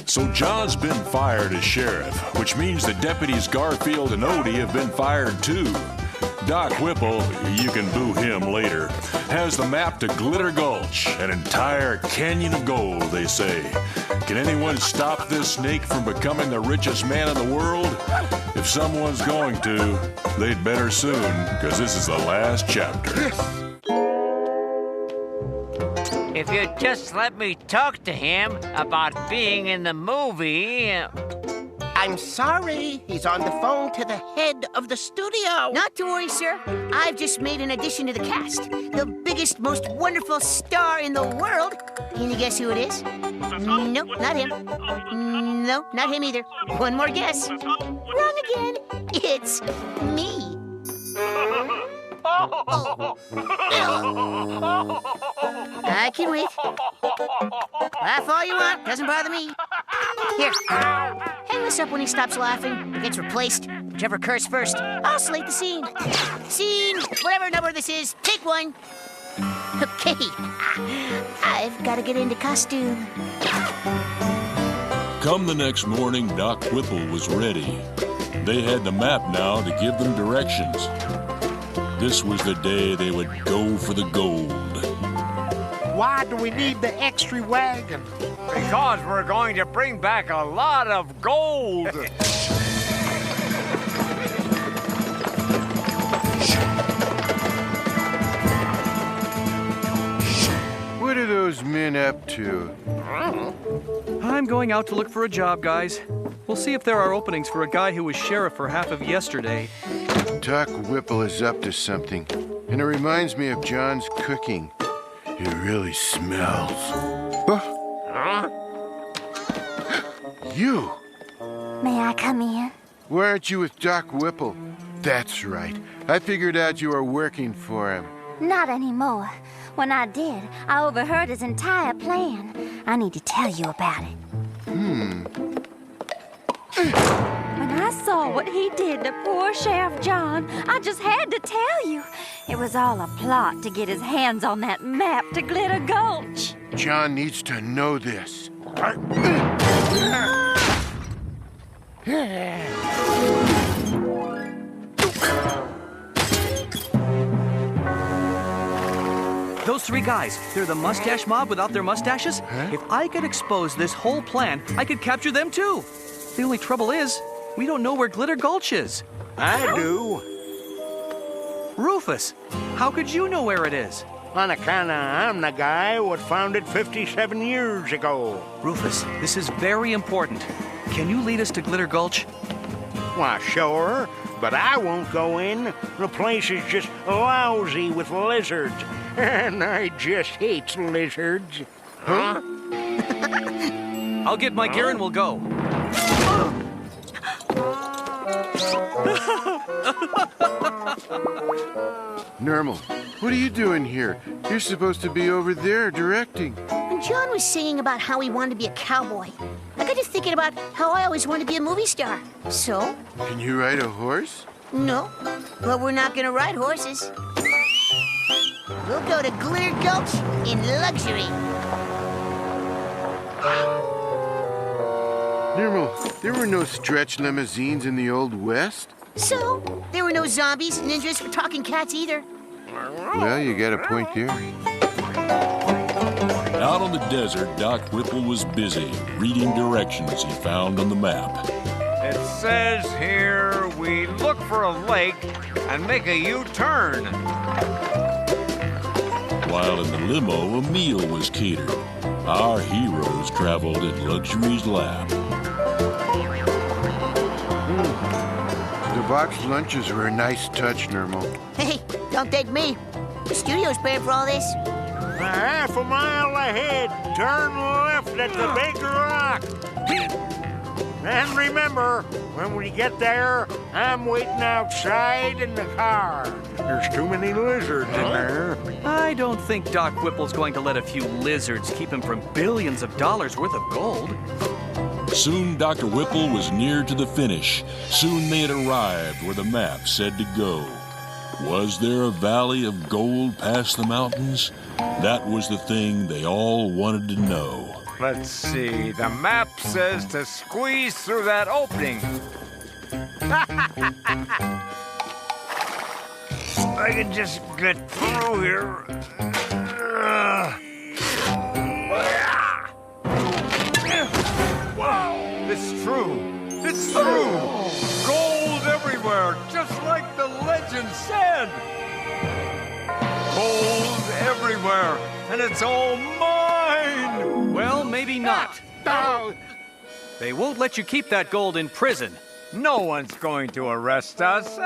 So John's been fired as sheriff, which means the deputies Garfield and Odie have been fired too. Doc Whipple, you can boo him later, has the map to Glitter Gulch, an entire canyon of gold, they say. Can anyone stop this snake from becoming the richest man in the world? If someone's going to, they'd better soon, because this is the last chapter. If you'd just let me talk to him about being in the movie... I'm sorry. He's on the phone to the head of the studio. Not to worry, sir. I've just made an addition to the cast. The biggest, most wonderful star in the world. Can you guess who it is? Nope, not him. Nope, not him either. One more guess. Wrong again. It's me. I can wait. Laugh all you want. Doesn't bother me. Here. Hang this up when he stops laughing. Gets replaced. Whichever curse first. I'll slate the scene. Scene, whatever number this is, take one. Okay. I've got to get into costume. Come the next morning, Doc Whipple was ready. They had the map now to give them directions. This was the day they would go for the gold. Why do we need the extra wagon? Because we're going to bring back a lot of gold. What are those men up to? I'm going out to look for a job, guys. We'll see if there are openings for a guy who was sheriff for half of yesterday. Doc Whipple is up to something, and it reminds me of John's cooking. It really smells. You! May I come in? Why aren't you with Doc Whipple? That's right. I figured out you were working for him. Not anymore. When I did, I overheard his entire plan. I need to tell you about it. When I saw what he did to poor Sheriff John, I just had to tell you. It was all a plot to get his hands on that map to Glitter Gulch. John needs to know this. Those three guys, they're the mustache mob without their mustaches? Huh? If I could expose this whole plan, I could capture them too. The only trouble is, we don't know where Glitter Gulch is. I do. Rufus, how could you know where it is? On account of I'm the guy what found it 57 years ago. Rufus, this is very important. Can you lead us to Glitter Gulch? Why, sure, but I won't go in. The place is just lousy with lizards. And I just hate lizards. Huh? I'll get my gear and we'll go. Nermal, what are you doing here? You're supposed to be over there directing. When John was singing about how he wanted to be a cowboy, I got to thinking about how I always wanted to be a movie star. So? Can you ride a horse? No, but we're not going to ride horses. We'll go to Glitter Gulch in luxury. Nermal, there were no stretch limousines in the Old West? So, there were no zombies, ninjas, or talking cats either. Well, you got a point there. Out on the desert, Doc Whipple was busy reading directions he found on the map. It says here we look for a lake and make a U-turn. While in the limo, a meal was catered. Our heroes traveled in luxury's lap. The boxed lunches were a nice touch, Nermal. Hey, don't take me. The studio's paying for all this. Half a mile ahead, turn left at the Big Rock. And remember, when we get there, I'm waiting outside in the car. There's too many lizards in there. I don't think Doc Whipple's going to let a few lizards keep him from billions of dollars worth of gold. Soon Dr. Whipple was near to the finish. Soon they had arrived where the map said to go. Was there a valley of gold past the mountains? That was the thing they all wanted to know. Let's see. The map says to squeeze through that opening. I can just get through here. Wow! It's true. It's true. Gold everywhere, just like the legend said. Gold everywhere, and it's all mine. Well, maybe not. They won't let you keep that gold in prison. No one's going to arrest us.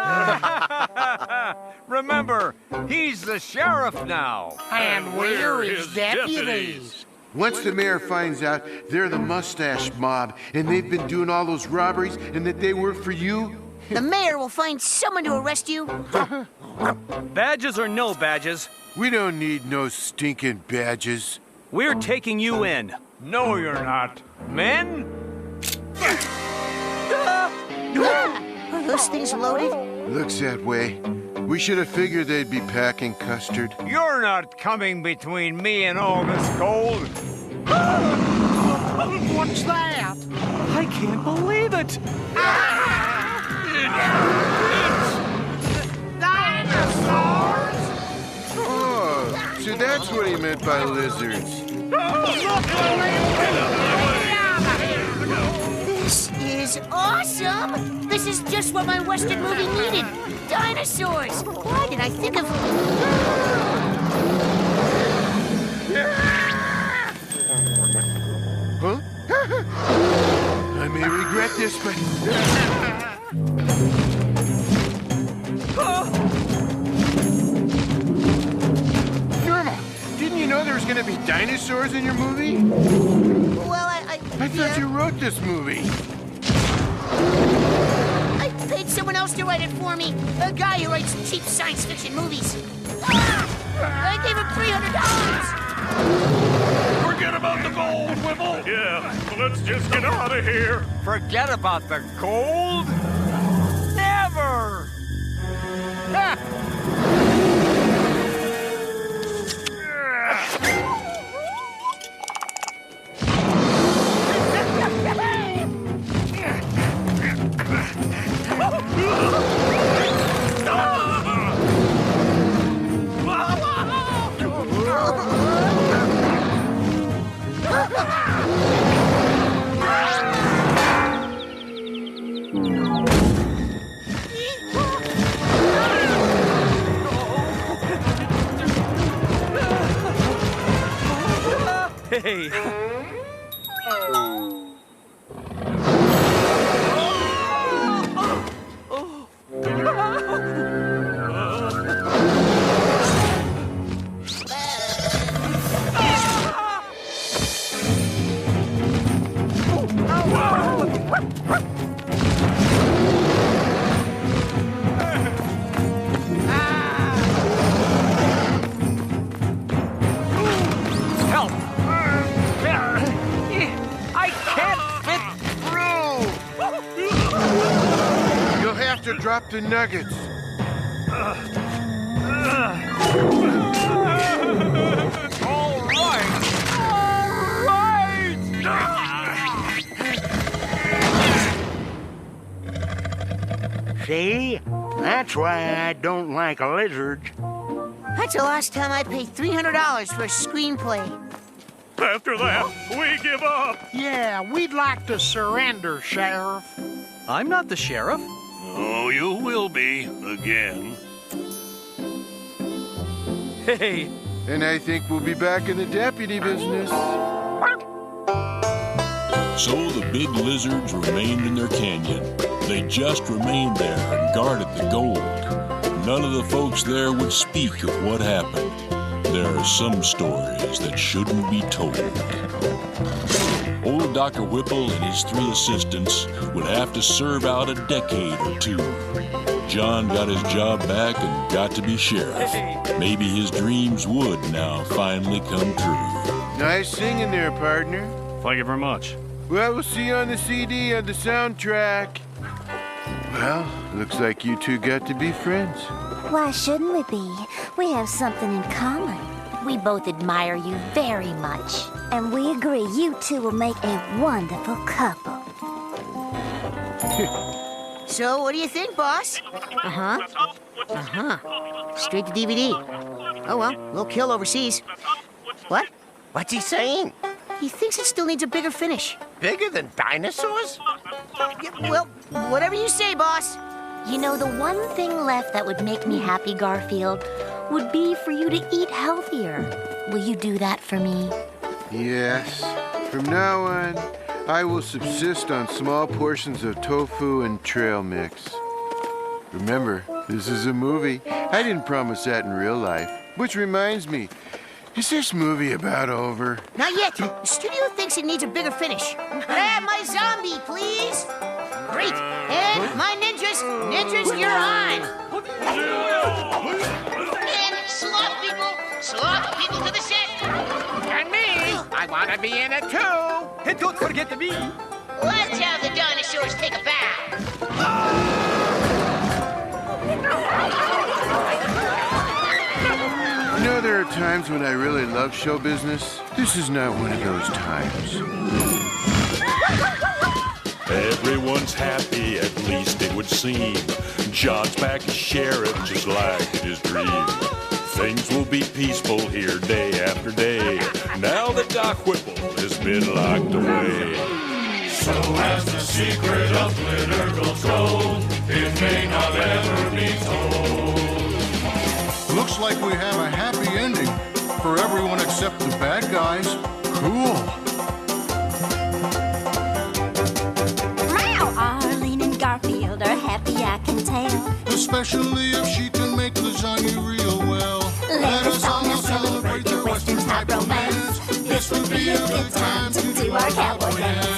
Remember, he's the sheriff now. And we're his deputies. Once the mayor finds out they're the mustache mob and they've been doing all those robberies and that they work for you, The mayor will find someone to arrest you. Badges or no badges, we don't need no stinking badges. we're taking you in. No, you're not. Men? Are those things loaded? Looks that way. We should have figured they'd be packing custard. You're not coming between me and all this gold. What's that? I can't believe it. Dinosaurs! Oh, so that's what he meant by lizards. This is awesome! This is just what my Western movie needed. Dinosaurs! Why did I think of... Huh? I may regret this, but... Nermal, didn't you know there was going to be dinosaurs in your movie? Well, I thought you wrote this movie. I paid someone else to write it for me. A guy who writes cheap science fiction movies. I gave him $300. Forget about the gold, Whipple. Yeah, let's just get out of here. Forget about the gold? Never! Hey. Help! I can't fit through! You'll have to drop the nuggets. All right! All right! See? That's why I don't like lizards. That's the last time I paid $300 for a screenplay. After that, we give up. Yeah, we'd like to surrender, Sheriff. I'm not the sheriff. Oh, you will be again. Hey. And I think we'll be back in the deputy business. So the big lizards remained in their canyon. They just remained there and guarded the gold. None of the folks there would speak of what happened. There are some stories that shouldn't be told. Old Dr. Whipple and his 3 assistants would have to serve out a decade or 2. John got his job back and got to be sheriff. Maybe his dreams would now finally come true. Nice singing there, partner. Thank you very much. Well, we'll see you on the CD on the soundtrack. Well, looks like you two got to be friends. Why shouldn't we be? We have something in common. We both admire you very much. And we agree you two will make a wonderful couple. So, what do you think, boss? Straight to DVD. Oh, well, we'll kill overseas. What? What's he saying? He thinks it still needs a bigger finish. Bigger than dinosaurs? Yeah, well, whatever you say, boss. You know, the one thing left that would make me happy, Garfield, would be for you to eat healthier. Will you do that for me? Yes. From now on, I will subsist on small portions of tofu and trail mix. Remember, this is a movie. I didn't promise that in real life. Which reminds me, is this movie about over? Not yet. The studio thinks it needs a bigger finish. Grab my zombie, please. Great. And my ninjas. Ninjas, you're on. And sloth people to the set. And me! I want to be in it too! And don't forget me. Let's have the dinosaurs take a bath. You know, there are times when I really love show business. This is not one of those times. Everyone's happy, at least it would seem. John's back as sheriff, just like his dream. Things will be peaceful here day after day, now that Doc Whipple has been locked away. So as the secret of Glitter Gulch goes, it may not ever be told. Looks like we have a happy ending for everyone except the bad guys. Cool. Arlene and Garfield are happy, I can tell. Especially if she can make lasagna real well. Let us all celebrate the Western type romance. This would be a good time to do our cowboy dance.